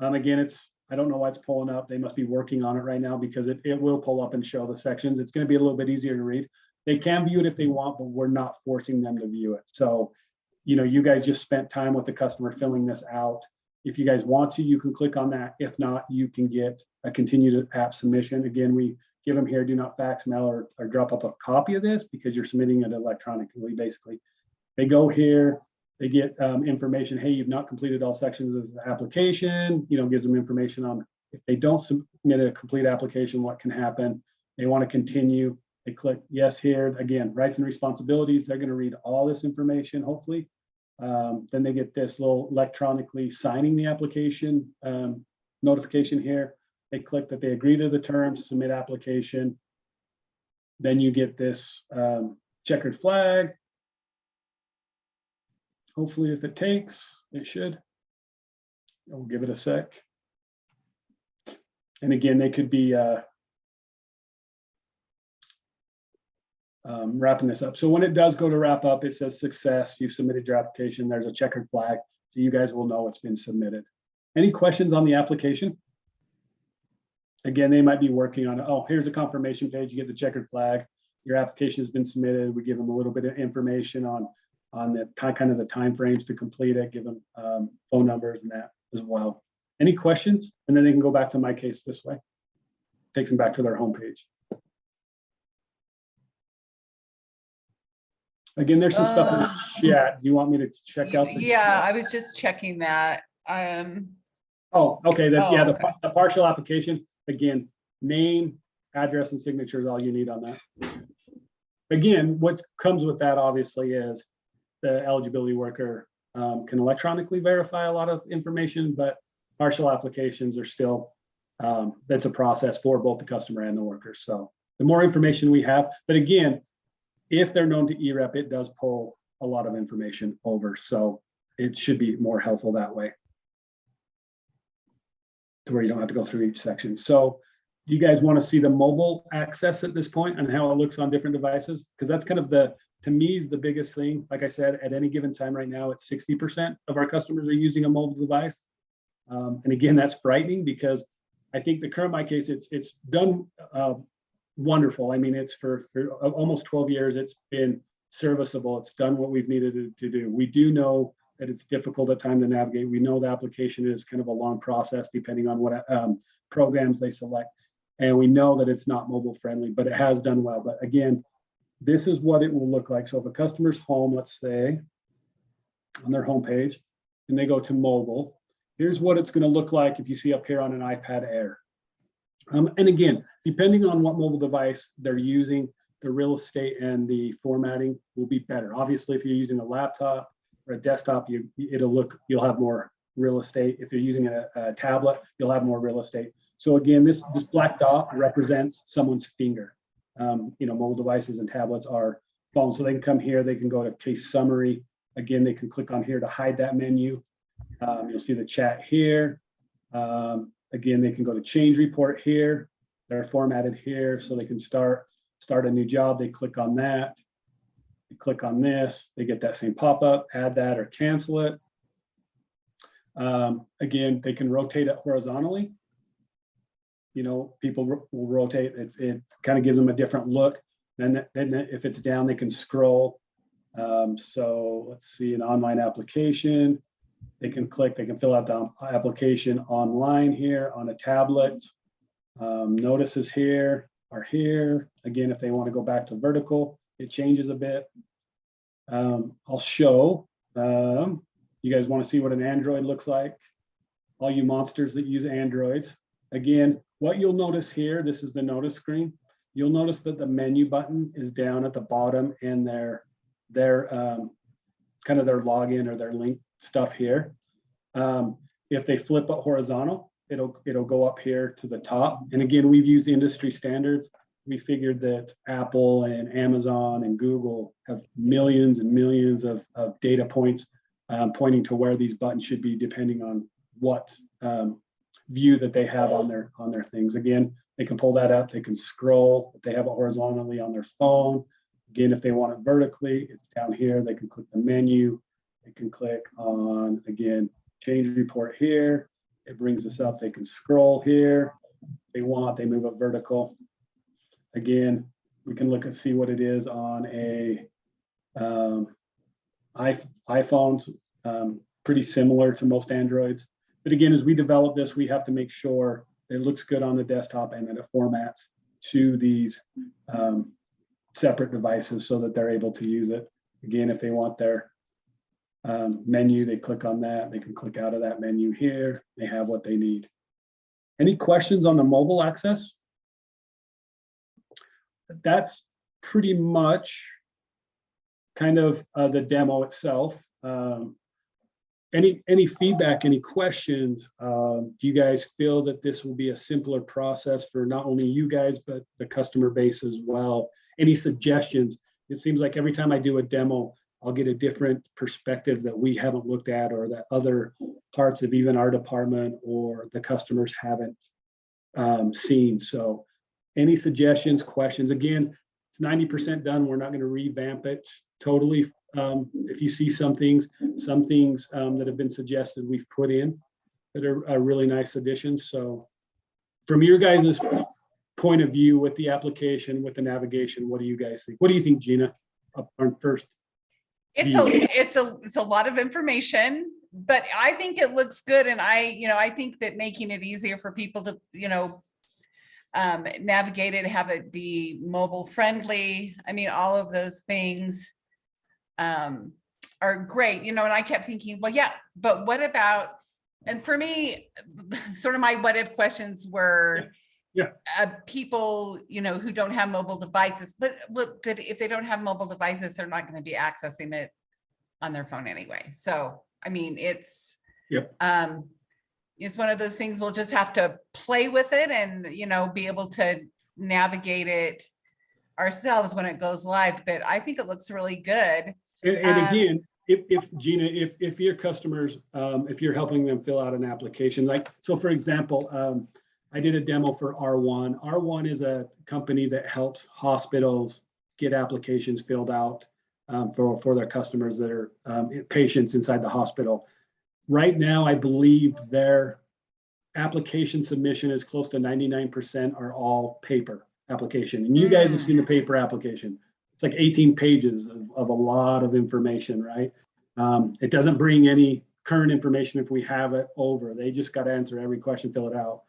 A: Again, I don't know why it's pulling up. They must be working on it right now because it will pull up and show the sections. It's going to be a little bit easier to read. they can view it if they want, but we're not forcing them to view it. So, you guys just spent time with the customer filling this out. If you guys want to, you can click on that. If not, you can get a continued app submission. Again, we give them here, do not fax, mail, or drop up a copy of this because you're submitting it electronically, basically. They go here, they get information. Hey, you've not completed all sections of the application, gives them information on if they don't submit a complete application, what can happen. They want to continue. They click yes here. Again, rights and responsibilities. They're going to read all this information, hopefully. Then they get this little electronically signing the application notification here. They click that they agree to the terms, submit application. Then you get this checkered flag. Hopefully, if it takes, it should. I'll give it a sec. And again, they could be wrapping this up. So when it does go to wrap up, it says success. You've submitted your application. There's a checkered flag. So you guys will know it's been submitted. Any questions on the application? Again, they might be working on it. Oh, here's a confirmation page. You get the checkered flag. Your application has been submitted. We give them a little bit of information on the kind of the timeframes to complete it, give them phone numbers and that as well. Any questions? And then they can go back to MyCase this way. Takes them back to their homepage. Again, there's some stuff in the chat. Do you want me to check out?
B: Yeah, I was just checking that.
A: Oh, okay. Yeah,
B: okay.
A: the partial application, again, name, address, and signature is all you need on that. Again, what comes with that obviously is the eligibility worker can electronically verify a lot of information, but partial applications are still, that's a process for both the customer and the worker. So the more information we have, but again, if they're known to EREP, it does pull a lot of information over. So it should be more helpful that way to where you don't have to go through each section. So do you guys want to see the mobile access at this point and how it looks on different devices? Because that's kind of to me is the biggest thing. Like I said, at any given time right now, it's 60% of our customers are using a mobile device. And again, that's frightening because I think the current MyCase, it's done wonderful. I mean, it's for almost 12 years, it's been serviceable. It's done what we've needed to do. We do know that it's difficult at times to navigate. We know the application is kind of a long process depending on what programs they select. And we know that it's not mobile friendly, but it has done well. But again, this is what it will look like. So if a customer's home, let's say on their homepage, and they go to mobile, here's what it's going to look like if you see up here on an iPad Air. And again, depending on what mobile device they're using, the real estate and the formatting will be better. Obviously, if you're using a laptop or a desktop, you'll have more real estate. If you're using a tablet, you'll have more real estate. So again, this black dot represents someone's finger. Mobile devices and tablets are phones. So they can come here, they can go to case summary. Again, they can click on here to hide that menu. You'll see the chat here. Again, they can go to change report here. They're formatted here, so they can start a new job. They click on that. They click on this. They get that same pop-up, add that or cancel it. Again, they can rotate it horizontally. People will rotate. It kind of gives them a different look. Then if it's down, they can scroll. So let's see, an online application. They can click, they can fill out the application online here on a tablet. Notices here are here. Again, if they want to go back to vertical, it changes a bit. I'll show. You guys want to see what an Android looks like? All you monsters that use Androids. Again, what you'll notice here, this is the notice screen. You'll notice that the menu button is down at the bottom and their kind of their login or their link stuff here. If they flip it horizontal, it'll go up here to the top. And again, we've used industry standards. We figured that Apple and Amazon and Google have millions and millions of data points pointing to where these buttons should be depending on what view that they have on their things. Again, they can pull that up, they can scroll. If they have it horizontally on their phone, again, if they want it vertically, it's down here. They can click the menu. They can click on, again, change report here. It brings us up. They can scroll here. If they move it vertical. Again, We can look and see what it is on a iPhones, pretty similar to most Androids. But again, as we develop this, we have to make sure it looks good on the desktop and that it formats to these separate devices so that they're able to use it. Again, if they want their menu, they click on that. They can click out of that menu here. They have what they need. Any questions on the mobile access? That's pretty much kind of the demo itself. Any feedback, any questions? Do you guys feel that this will be a simpler process for not only you guys, but the customer base as well? Any suggestions? It seems like every time I do a demo, I'll get a different perspective that we haven't looked at or that other parts of even our department or the customers haven't seen. So any suggestions, questions? Again, it's 90% done. We're not going to revamp it totally. If you see some things that have been suggested, we've put in that are really nice additions. So from your guys' point of view with the application, with the navigation, what do you guys think? What do you think, Gina? Up on first.
B: It's a lot of information, but I think it looks good. And I think that making it easier for people to, navigate it, have it be mobile friendly. I mean, all of those things are great, and I kept thinking, well, yeah, but what about, and for me, sort of my what if questions were, people, who don't have mobile devices, but if they don't have mobile devices, they're not going to be accessing it on their phone anyway. So, I mean, it's one of those things we'll just have to play with it and, be able to navigate it ourselves when it goes live. But I think it looks really good.
A: And again, if Gina, if your customers, if you're helping them fill out an application, so for example, I did a demo for R1. R1 is a company that helps hospitals get applications filled out for their customers that are patients inside the hospital. Right now, I believe their application submission is close to 99% are all paper application. And you guys have seen the paper application. It's like 18 pages of a lot of information, right? It doesn't bring any current information if we have it over. They just got to answer every question, fill it out.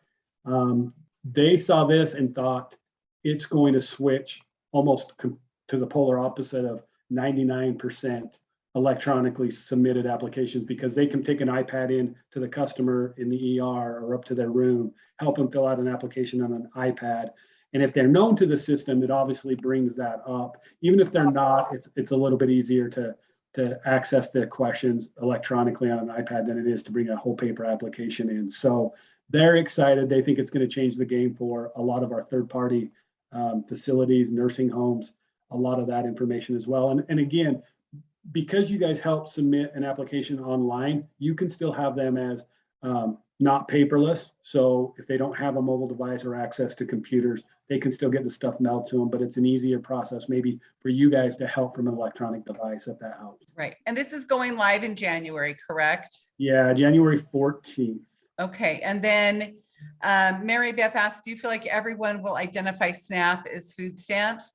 A: They saw this and thought it's going to switch almost to the polar opposite of 99% electronically submitted applications, because they can take an iPad in to the customer in the ER or up to their room, help them fill out an application on an iPad. And if they're known to the system, it obviously brings that up. Even if they're not, it's a little bit easier to access the questions electronically on an iPad than it is to bring a whole paper application in. So they're excited. They think it's going to change the game for a lot of our third-party facilities, nursing homes, a lot of that information as well. And again, because you guys help submit an application online, you can still have them as not paperless. So if they don't have a mobile device or access to computers, they can still get the stuff mailed to them, but it's an easier process maybe for you guys to help from an electronic device, if that helps.
B: Right. And this is going live in January, correct?
A: Yeah, January 14th.
B: Okay. And then Mary Beth asked, do you feel like everyone will identify SNAP as food stamps?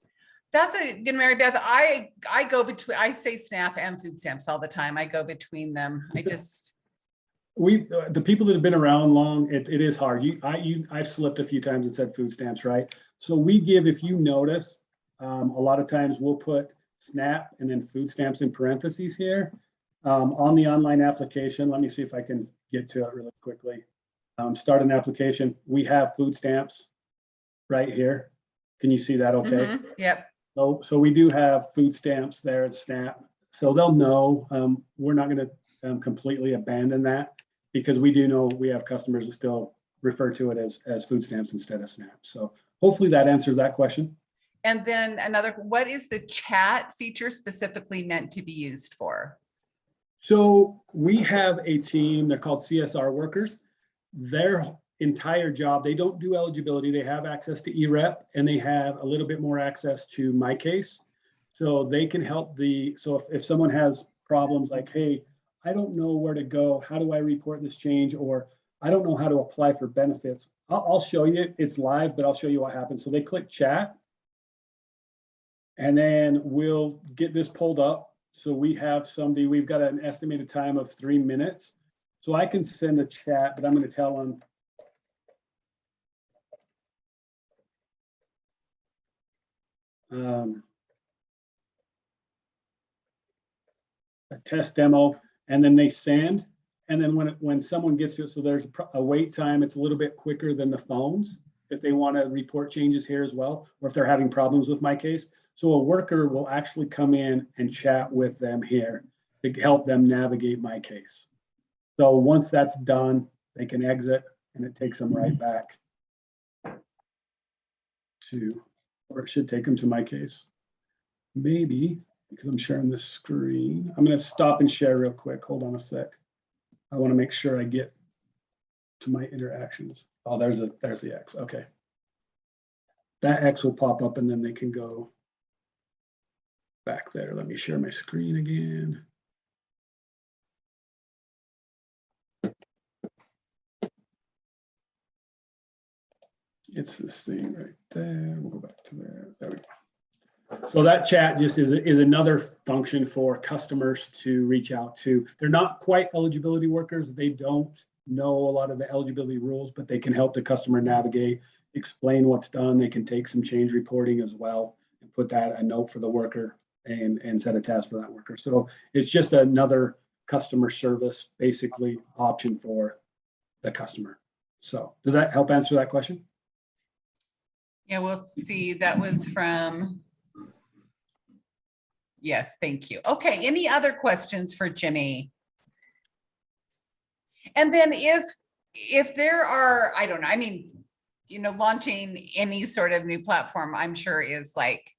B: That's Mary Beth, I go between, I say SNAP and food stamps all the time. I go between them. I just.
A: The people that have been around long, it is hard. I've slipped a few times and said food stamps, right? So we give, if you notice, a lot of times we'll put SNAP and then food stamps in parentheses here on the online application. Let me see if I can get to it really quickly. Start an application. We have food stamps right here. Can you see that okay?
B: Mm-hmm. Yep.
A: So we do have food stamps there at SNAP. So they'll know. We're not going to completely abandon that, because we do know we have customers who still refer to it as food stamps instead of SNAP. So hopefully that answers that question.
B: And then what is the chat feature specifically meant to be used for?
A: So we have a team, they're called CSR workers. Their entire job, they don't do eligibility. They have access to eRep and they have a little bit more access to MyCase. So they can help so if someone has problems like, hey, I don't know where to go, how do I report this change? Or I don't know how to apply for benefits. I'll show you, it's live, but I'll show you what happens. So they click chat And then we'll get this pulled up. So we have somebody, we've got an estimated time of 3 minutes. So I can send a chat, but I'm going to tell them. A test demo, and then they send. And then when someone gets to it, so there's a wait time, it's a little bit quicker than the phones if they want to report changes here as well, or if they're having problems with MyCase. So a worker will actually come in and chat with them here to help them navigate MyCase. So once that's done, they can exit and it takes them right back to, or it should take them to MyCase. Maybe, because I'm sharing the screen. I'm going to stop and share real quick. Hold on a sec. I want to make sure I get to my interactions. Oh, there's the X. Okay. That X will pop up and then they can go back there. Let me share my screen again. It's this thing right there. We'll go back to there. There we go. So that chat just is another function for customers to reach out to. They're not quite eligibility workers. They don't know a lot of the eligibility rules, but they can help the customer navigate, explain what's done. They can take some change reporting as well and put that a note for the worker and set a task for that worker. So it's just another customer service, basically, option for the customer. So does that help answer that question?
B: Yeah, we'll see. That was from. Yes, thank you. Okay, any other questions for Jimmy? And then if there are, I don't know, I mean, you know, launching any sort of new platform, I'm sure is like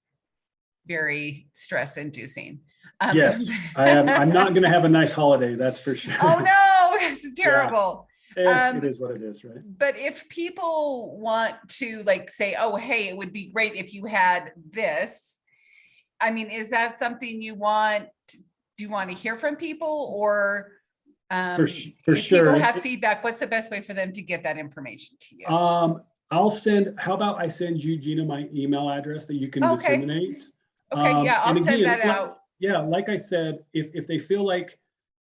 B: very stress inducing.
A: Yes, I am. I'm not going to have a nice holiday, that's for sure.
B: Oh no, that's terrible.
A: It is what it is, right?
B: But if people want to like say, oh, hey, it would be great if you had this. I mean, is that something you want? Do you want to hear from people, or
A: For
B: if
A: sure.
B: people have feedback, what's the best way for them to get that information to you?
A: I'll send, how about I send you, Gina, my email address that you can disseminate?
B: Okay, yeah, I'll send that out.
A: Yeah, like I said, if they feel like,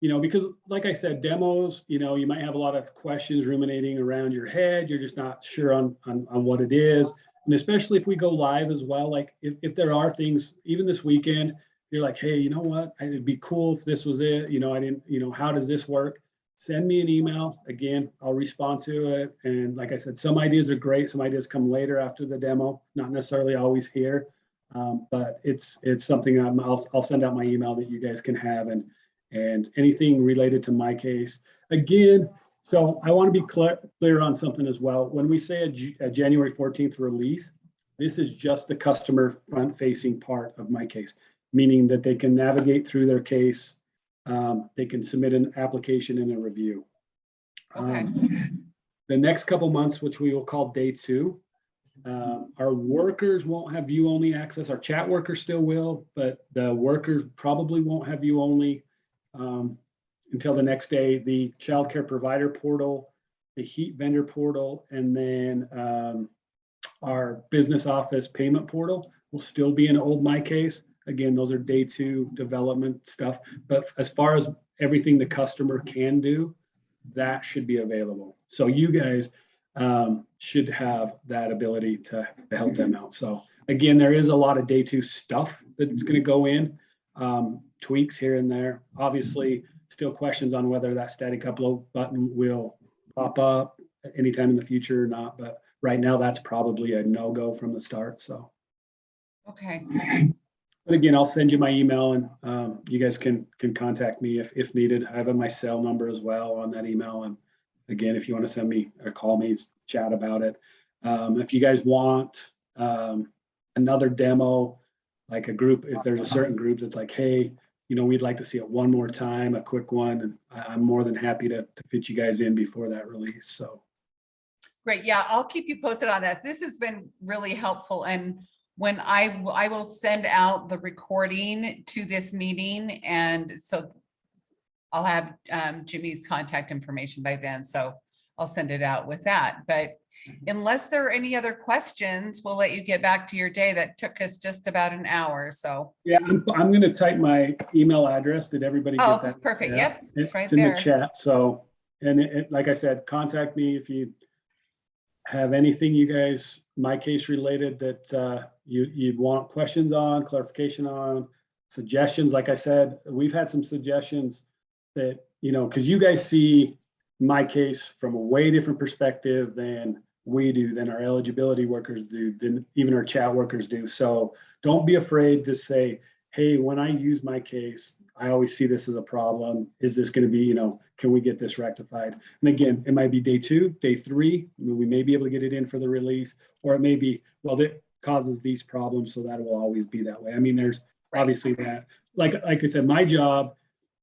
A: you know, because like I said, demos, you know, you might have a lot of questions ruminating around your head. You're just not sure on what it is. And especially if we go live as well, like if there are things, even this weekend, you're like, hey, you know what, it'd be cool if this was it. You know, I didn't, you know, how does this work? Send me an email. Again, I'll respond to it. And like I said, some ideas are great. Some ideas come later after the demo, not necessarily always here. But it's something I'll send out my email that you guys can have, and anything related to MyCase. Again, so I want to be clear on something as well. When we say a January 14th release, this is just the customer front-facing part of MyCase, meaning that they can navigate through their case. They can submit an application and a review.
B: Okay.
A: The next couple months, which we will call day 2, our workers won't have view-only access. Our chat workers still will, but the workers probably won't have view-only until the next day. The child care provider portal, the heat vendor portal, and then our business office payment portal will still be in old MyCase. Again, those are day 2 development stuff. But as far as everything the customer can do, that should be available. So you guys should have that ability to help them out. So again, there is a lot of day 2 stuff that's going to go in, tweaks here and there. Obviously, still questions on whether that static upload button will pop up anytime in the future or not. But right now, that's probably a no-go from the start. So.
B: Okay.
A: But again, I'll send you my email, and you guys can contact me if needed. I have my cell number as well on that email. And again, if you want to send me or call me, chat about it. If you guys want another demo, like a group, if there's a certain group that's like, hey, you know, we'd like to see it one more time, a quick one, and I'm more than happy to fit you guys in before that release. So.
B: Great. Yeah, I'll keep you posted on that. This has been really helpful. And when I will send out the recording to this meeting, and so I'll have Jimmy's contact information by then. So I'll send it out with that. But unless there are any other questions, we'll let you get back to your day. That took us just about an hour. So,
A: Yeah, I'm going to type my email address. Did everybody
B: oh,
A: get that?
B: perfect.
A: Yeah.
B: Yep, it's right
A: It's in the
B: there.
A: chat. So, and like I said, contact me if you have anything you guys, my case related that you'd want questions on, clarification on, suggestions. Like I said, we've had some suggestions that, because you guys see my case from a way different perspective than we do, than our eligibility workers do, than even our chat workers do. So don't be afraid to say, hey, when I use my case, I always see this as a problem. Is this going to be, can we get this rectified? And again, it might be day 2, day 3. We may be able to get it in for the release, or it may be, well, that causes these problems, so that will always be that way. I mean, there's obviously that. Like I said, my job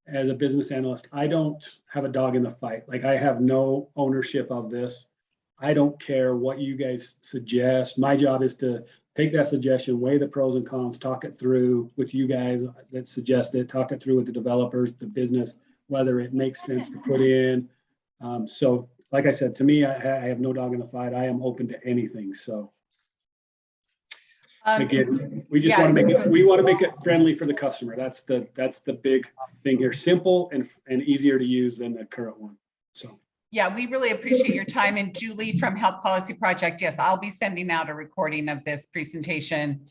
A: as a business analyst, I don't have a dog in the fight. Like, I have no ownership of this. I don't care what you guys suggest. My job is to take that suggestion, weigh the pros and cons, talk it through with you guys that suggest it, talk it through with the developers, the business, whether it makes sense to put in. So like I said, to me, I have no dog in the fight. I am open to anything. So again, we just want to make it friendly for the customer. That's the big thing here. Simple and easier to use than the current one. So.
B: Yeah, we really appreciate your time. And Julie from Health Policy Project, yes, I'll be sending out a recording of this presentation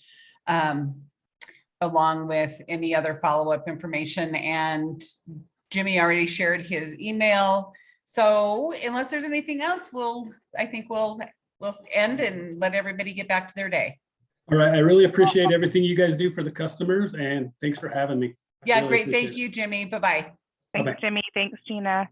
B: along with any other follow-up information. And Jimmy already shared his email. So unless there's anything else, I think we'll end and let everybody get back to their day.
A: All right. I really appreciate everything you guys do for the customers, and thanks for having me.
B: Yeah, great. Thank you, Jimmy. Bye-bye.
E: Thanks, Jimmy. Thanks, Gina.